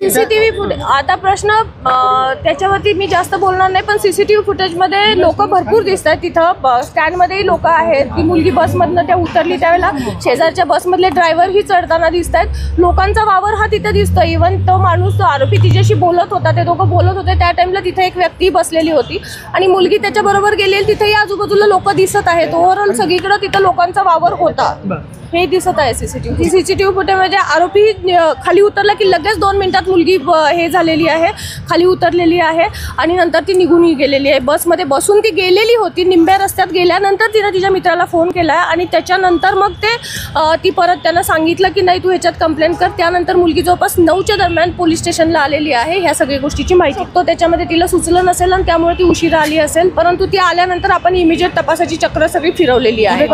CCTV footage आता प्रश्न त्याच्यावरती मी जास्त बोलणार नाही, पण सीसीटीव्ही फुटेजमध्ये लोक भरपूर दिसत आहेत. तिथं स्टँडमध्येही लोक आहेत. ती मुलगी बसमधनं त्या उतरली त्यावेळेला शेजारच्या बसमधले ड्रायव्हरही चढताना दिसत आहेत. लोकांचा वावर हा तिथे दिसतो. इव्हन तो माणूस आरोपी तिच्याशी बोलत होता, ते दोघं बोलत होते त्या टाइमला तिथे एक व्यक्ती बसलेली होती आणि मुलगी त्याच्याबरोबर गेलेली. तिथेही आजूबाजूला लोक दिसत आहेत. ओव्हरऑल सगळीकडे तिथं लोकांचा वावर होता हे दिसत आहे. सीसीटीव्ही फुटेज म्हणजे आरोपी खाली उतरला की लगेच 2 मिनिटात मुलगी हे झालेली आहे, खाली उतरलेली आहे आणि नंतर ती निघूनही गेलेली आहे. बसमध्ये बसून ती गेलेली होती. निंब्या रस्त्यात गेल्यानंतर तिने तिच्या मित्राला फोन केला आणि त्याच्यानंतर मग ती परत त्यांना सांगितलं की नाही तू ह्याच्यात कंप्लेंट कर. त्यानंतर मुलगी जवळपास 9च्या दरम्यान पोलीस स्टेशनला आलेली आहे. ह्या सगळ्या गोष्टीची माहिती तो त्याच्यामध्ये तिला सुचलं नसेल आणि त्यामुळे ती उशिरा आली असेल, परंतु ती आल्यानंतर आपण इमिजिएट तपासाची चक्र सगळी फिरवलेली आहे.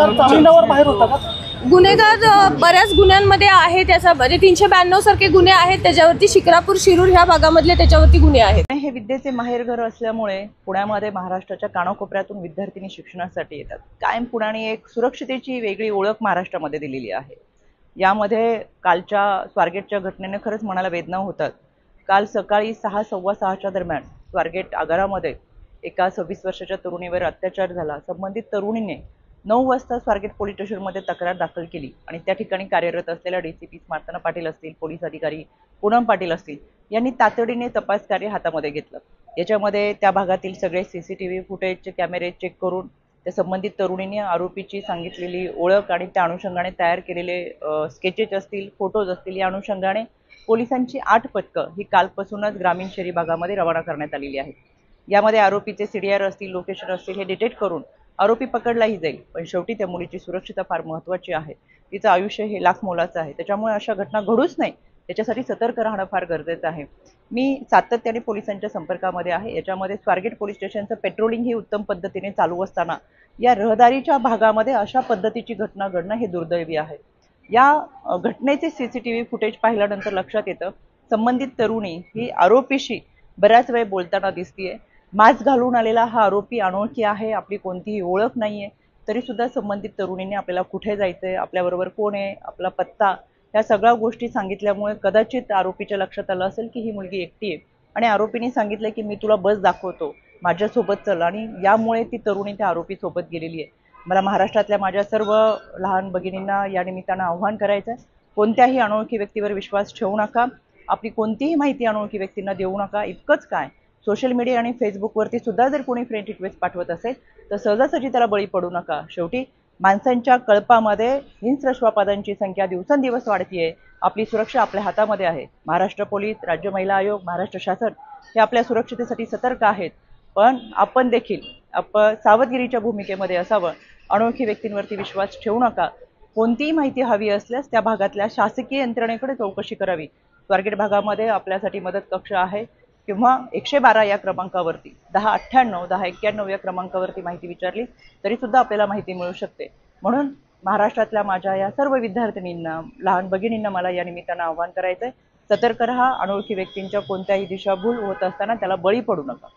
गुन्हेगार बऱ्याच गुन्ह्यांमध्ये आहे. त्याचा म्हणजे 392 सारखे गुन्हे आहेत त्याच्यावरती. शिक्रापूर शिरूर ह्या भागामधले त्याच्यावरती गुन्हे आहेत. हे विद्येचे माहेरघर असल्यामुळे पुण्यामध्ये महाराष्ट्राच्या कानाकोपऱ्यातून विद्यार्थिनी शिक्षणासाठी येतात. कायम पुण्याने एक सुरक्षितेची वेगळी ओळख महाराष्ट्रामध्ये दिलेली आहे. यामध्ये कालच्या स्वारगेटच्या घटनेने खरंच मनाला वेदना होतात. काल सकाळी 6, सव्वा 6च्या दरम्यान स्वारगेट आगारामध्ये एका 26 वर्षाच्या तरुणीवर अत्याचार झाला. संबंधित तरुणीने 9 वाजता स्वारगेट पोलीस स्टेशनमध्ये तक्रार दाखल केली आणि त्या ठिकाणी कार्यरत असलेल्या DCP स्मार्तना पाटील असतील, पोलीस अधिकारी पूनम पाटील असतील यांनी तातडीने तपास कार्य हातामध्ये घेतलं. याच्यामध्ये त्या भागातील सगळे CCTV फुटेजचे कॅमेरे चेक करून त्या संबंधित तरुणीने आरोपीची सांगितलेली ओळख आणि त्या अनुषंगाने तयार केलेले स्केचेस असतील, फोटोज असतील, या अनुषंगाने पोलिसांची 8 पथकं ही कालपासूनच ग्रामीण शहरी भागामध्ये रवाना करण्यात आलेली आहेत. यामध्ये आरोपीचे CDR असतील, लोकेशन असतील हे डिटेक्ट करून आरोपी पकडलाही जाईल. पण शेवटी त्या मुलीची सुरक्षितता फार महत्त्वाची आहे. तिचं आयुष्य हे लाख मोलाचं आहे. त्याच्यामुळे अशा घटना घडूच नाही याच्यासाठी सतर्क राहणं फार गरजेचं आहे. मी सातत्याने पोलिसांच्या संपर्कामध्ये आहे. याच्यामध्ये स्वारगेट पोलीस स्टेशनचं पेट्रोलिंग ही उत्तम पद्धतीने चालू असताना या रहदारीच्या भागामध्ये अशा पद्धतीची घटना घडणं हे दुर्दैवी आहे. या घटनेचे CCTV फुटेज पाहिल्यानंतर लक्षात येतं संबंधित तरुणी ही आरोपीशी बऱ्याच वेळ बोलताना दिसतीये. मास्क घालून आलेला हा आरोपी अनोळखी आहे, आपली कोणतीही ओळख नाहीये, तरी सुद्धा संबंधित तरुणीने आपल्याला कुठे जायचंय, आपल्याबरोबर कोण आहे, आपला पत्ता, या सगळ्या गोष्टी सांगितल्यामुळे कदाचित आरोपीच्या लक्षात आलं असेल की ही मुलगी एकटी आहे आणि आरोपीने सांगितलं की मी तुला बस दाखवतो, माझ्यासोबत चल, आणि यामुळे ती तरुणी त्या आरोपीसोबत गेलेली आहे. मला महाराष्ट्रातल्या माझ्या सर्व लहान भगिनींना या निमित्तानं आव्हान करायचं आहे, कोणत्याही अनोळखी व्यक्तीवर विश्वास ठेवू नका. आपली कोणतीही माहिती अनोळखी व्यक्तींना देऊ नका. इतकंच काय, सोशल मीडिया आणि फेसबुकवरती सुद्धा जर कोणी फ्रेंड रिक्वेस्ट पाठवत असेल तर सहजासहजी त्याला बळी पडू नका. शेवटी माणसांच्या कळपामध्ये हिंस्र श्वापादांची संख्या दिवसेंदिवस वाढतीये. आपली सुरक्षा आपल्या हातामध्ये आहे. महाराष्ट्र पोलीस, राज्य महिला आयोग, महाराष्ट्र शासन हे आपल्या सुरक्षितेसाठी सतर्क आहेत. पण आपण देखील सावधगिरीच्या भूमिकेमध्ये असावं. अनोळखी व्यक्तींवरती विश्वास ठेवू नका. कोणतीही माहिती हवी असल्यास त्या भागातल्या शासकीय यंत्रणेकडे चौकशी करावी. स्वारगेट भागामध्ये आपल्यासाठी मदत कक्ष आहे किंवा 112 या क्रमांकावरती 1098 1091 या क्रमांकावरती माहिती विचारली तरी सुद्धा आपल्याला माहिती मिळू शकते. म्हणून महाराष्ट्रातल्या माझ्या या सर्व विद्यार्थिनींना, लहान भगिनींना मला या निमित्तानं आव्हान करायचंय, सतर्क रहा. अनोळखी व्यक्तींच्या कोणत्याही दिशाभूल होत असताना त्याला बळी पडू नका.